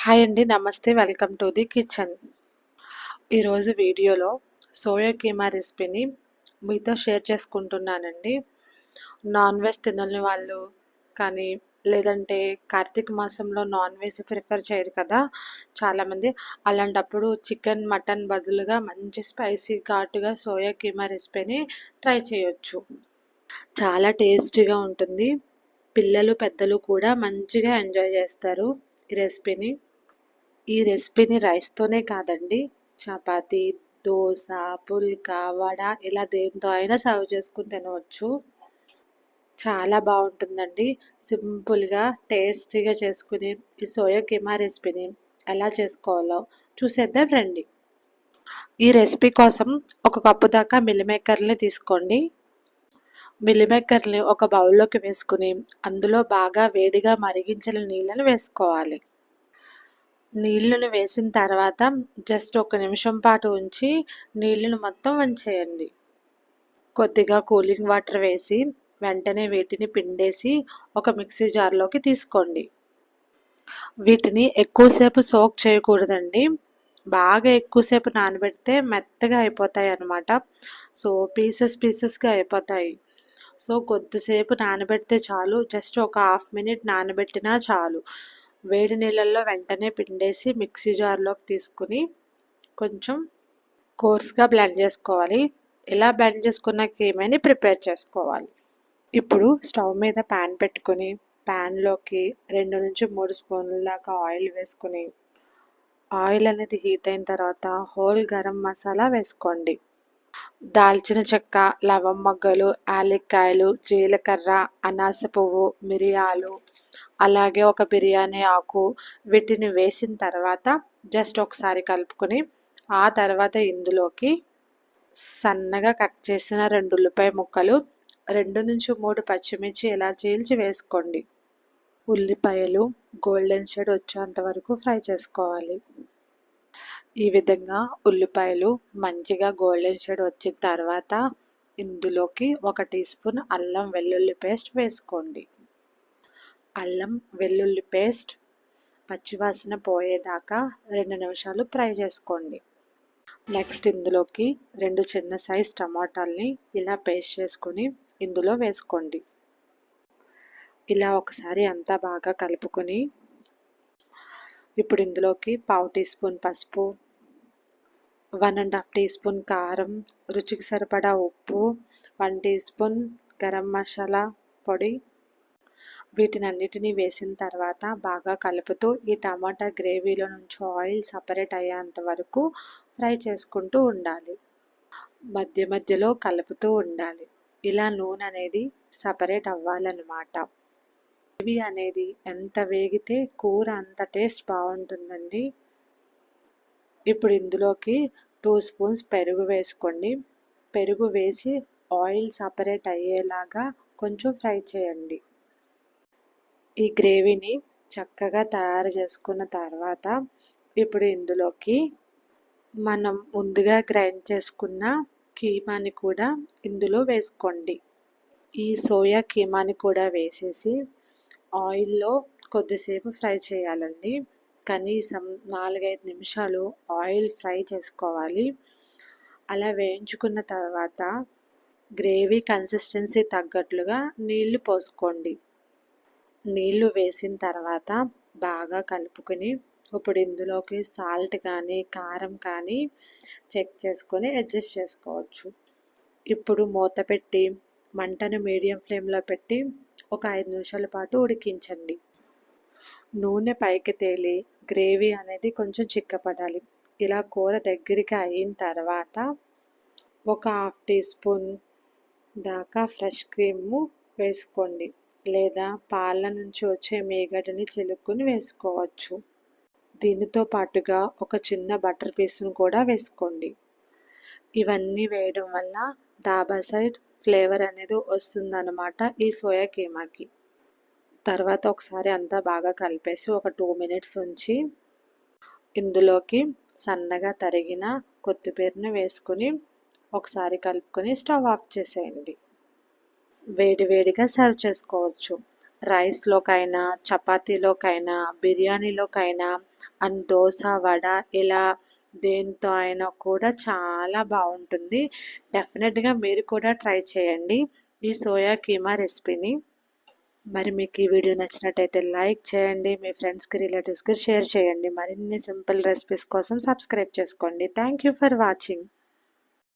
Hi అండి, నమస్తే. Welcome to the kitchen. ఈరోజు వీడియోలో సోయా కీమా రెసిపీని మీతో షేర్ చేసుకుంటున్నానండి. నాన్ వెజ్ తినని వాళ్ళు కానీ, లేదంటే కార్తీక మాసంలో నాన్ వెజ్ ప్రిఫర్ చేయరు కదా చాలామంది. అలాంటప్పుడు చికెన్, మటన్ బదులుగా మంచి స్పైసీ ఘాటుగా సోయా కీమా రెసిపీని ట్రై చేయొచ్చు. చాలా టేస్టీగా ఉంటుంది. పిల్లలు, పెద్దలు కూడా మంచిగా ఎంజాయ్ చేస్తారు ఈ రెసిపీని రైస్తోనే కాదండి, చపాతీ, దోశ, పుల్కా, వడ ఇలా దేంతో అయినా సర్వ్ చేసుకుని తినవచ్చు. చాలా బాగుంటుందండి. సింపుల్గా టేస్టీగా చేసుకుని ఈ సోయా కీమా రెసిపీని ఎలా చేసుకోవాలో చూసేద్దాం రండి. ఈ రెసిపీ కోసం 1 కప్పు దాకా మిల్లిమేకర్ని తీసుకోండి. మిల్లిమేకర్ని ఒక బౌల్లోకి వేసుకుని అందులో బాగా వేడిగా మరిగించిన నీళ్ళని వేసుకోవాలి. నీళ్ళను వేసిన తర్వాత జస్ట్ 1 నిమిషం పాటు ఉంచి నీళ్ళను మొత్తం వంచేయండి. కొద్దిగా కూలింగ్ వాటర్ వేసి వెంటనే వీటిని పిండేసి ఒక మిక్సీ జార్లోకి తీసుకోండి. వీటిని ఎక్కువసేపు సోక్ చేయకూడదండి. బాగా ఎక్కువసేపు నానబెడితే మెత్తగా అయిపోతాయి అన్నమాట. సో పీసెస్గా అయిపోతాయి. సో కొద్దిసేపు నానబెడితే చాలు. జస్ట్ ఒక హాఫ్ మినిట్ నానబెట్టినా చాలు. వేడి నీళ్ళల్లో వెంటనే పిండేసి మిక్సీ జార్లోకి తీసుకుని కొంచెం కోర్స్గా బ్లెండ్ చేసుకోవాలి. ఇలా బ్లెండ్ చేసుకున్న కీమాని ప్రిపేర్ చేసుకోవాలి. ఇప్పుడు స్టవ్ మీద ప్యాన్ పెట్టుకుని ప్యాన్లోకి 2 నుంచి 3 స్పూన్ల దాకా ఆయిల్ వేసుకుని ఆయిల్ అనేది హీట్ అయిన తర్వాత హోల్ గరం మసాలా వేసుకోండి. దాల్చిన చెక్క, లవం మొగ్గలు, యాలక్కాయలు, జీలకర్ర, అనాస పువ్వు, మిరియాలు, అలాగే ఒక బిర్యానీ ఆకు వీటిని వేసిన తర్వాత జస్ట్ ఒకసారి కలుపుకొని ఆ తర్వాత ఇందులోకి సన్నగా కట్ చేసిన 2 ఉల్లిపాయ ముక్కలు, 2 నుంచి 3 పచ్చిమిర్చి ఇలా చీల్చి వేసుకోండి. ఉల్లిపాయలు గోల్డెన్ షేడ్ వచ్చేంత వరకు ఫ్రై చేసుకోవాలి. ఈ విధంగా ఉల్లిపాయలు మంచిగా గోల్డెన్ షేడ్ వచ్చిన తర్వాత ఇందులోకి 1 టీ స్పూన్ అల్లం వెల్లుల్లి పేస్ట్ వేసుకోండి. అల్లం వెల్లుల్లి పేస్ట్ పచ్చివాసన పోయేదాకా 2 నిమిషాలు ఫ్రై చేసుకోండి. నెక్స్ట్ ఇందులోకి 2 చిన్న సైజ్ టమాటాలని ఇలా పేస్ట్ చేసుకొని ఇందులో వేసుకోండి. ఇలా ఒకసారి అంతా బాగా కలుపుకొని ఇప్పుడు ఇందులోకి 1/2 టీ స్పూన్ పసుపు, 1.5 టీ స్పూన్ కారం, రుచికి సరిపడా ఉప్పు, 1 టీ స్పూన్ గరం మసాలా పొడి వీటినన్నిటినీ వేసిన తర్వాత బాగా కలుపుతూ ఈ టమాటా గ్రేవీలో నుంచి ఆయిల్ సపరేట్ అయ్యేంత వరకు ఫ్రై చేసుకుంటూ ఉండాలి. మధ్య మధ్యలో కలుపుతూ ఉండాలి. ఇలా నూనె అనేది సపరేట్ అవ్వాలన్నమాట. గ్రేవీ అనేది ఎంత వేగితే కూర అంత టేస్ట్ బాగుంటుందండి. ఇప్పుడు ఇందులోకి 2 స్పూన్స్ పెరుగు వేసుకోండి. పెరుగు వేసి ఆయిల్ సపరేట్ అయ్యేలాగా కొంచెం ఫ్రై చేయండి. ఈ గ్రేవీని చక్కగా తయారు చేసుకున్న తర్వాత ఇప్పుడు ఇందులోకి మనం ముందుగా గ్రైండ్ చేసుకున్న కీమాని కూడా ఇందులో వేసుకోండి. ఈ సోయా కీమాని కూడా వేసేసి ఆయిల్లో కొద్దిసేపు ఫ్రై చేయాలండి. కనీసం 4-5 నిమిషాలు ఆయిల్ ఫ్రై చేసుకోవాలి. అలా వేయించుకున్న తర్వాత గ్రేవీ కన్సిస్టెన్సీ తగ్గట్లుగా నీళ్లు పోసుకోండి. నీళ్లు వేసిన తర్వాత బాగా కలుపుకొని ఇప్పుడు ఇందులోకి సాల్ట్ కానీ కారం కానీ చెక్ చేసుకొని అడ్జస్ట్ చేసుకోవచ్చు. ఇప్పుడు మూత పెట్టి మంటను మీడియం ఫ్లేమ్లో పెట్టి ఒక 5 నిమిషాల పాటు ఉడికించండి. నూనె పైకి తేలి గ్రేవీ అనేది కొంచెం చిక్కపడాలి. ఇలా కూర దగ్గరికి అయిన తర్వాత ఒక 1/2 టీ స్పూన్ దాకా ఫ్రెష్ క్రీము వేసుకోండి, లేదా పాల నుంచి వచ్చే మీగడని చిలుక్కుని వేసుకోవచ్చు. దీనితో పాటుగా ఒక చిన్న బటర్ పీస్ను కూడా వేసుకోండి. ఇవన్నీ వేయడం వల్ల డాబా సైడ్ ఫ్లేవర్ అనేది వస్తుందన్నమాట ఈ సోయా కీమాకి. తర్వాత ఒకసారి అంతా బాగా కలిపేసి ఒక 2 మినిట్స్ ఉంచి ఇందులోకి సన్నగా తరిగిన కొత్తిమీరని వేసుకొని ఒకసారి కలుపుకొని స్టవ్ ఆఫ్ చేసేయండి. వేడివేడిగా సర్వ్ చేసుకోవచ్చు. రైస్లోకైనా, చపాతీలోకైనా, బిర్యానీలోకైనా అండ్ దోశ, వడ ఇలా దేనితో అయినా కూడా చాలా బాగుంటుంది. డెఫినెట్గా మీరు కూడా ట్రై చేయండి ఈ సోయా కీమా రెసిపీని. మరి మీకు ఈ వీడియో నచ్చినట్టయితే లైక్ చేయండి, మీ ఫ్రెండ్స్కి రిలేటివ్స్కి షేర్ చేయండి. మరిన్ని సింపుల్ రెసిపీస్ కోసం సబ్స్క్రైబ్ చేసుకోండి. Thank you for watching.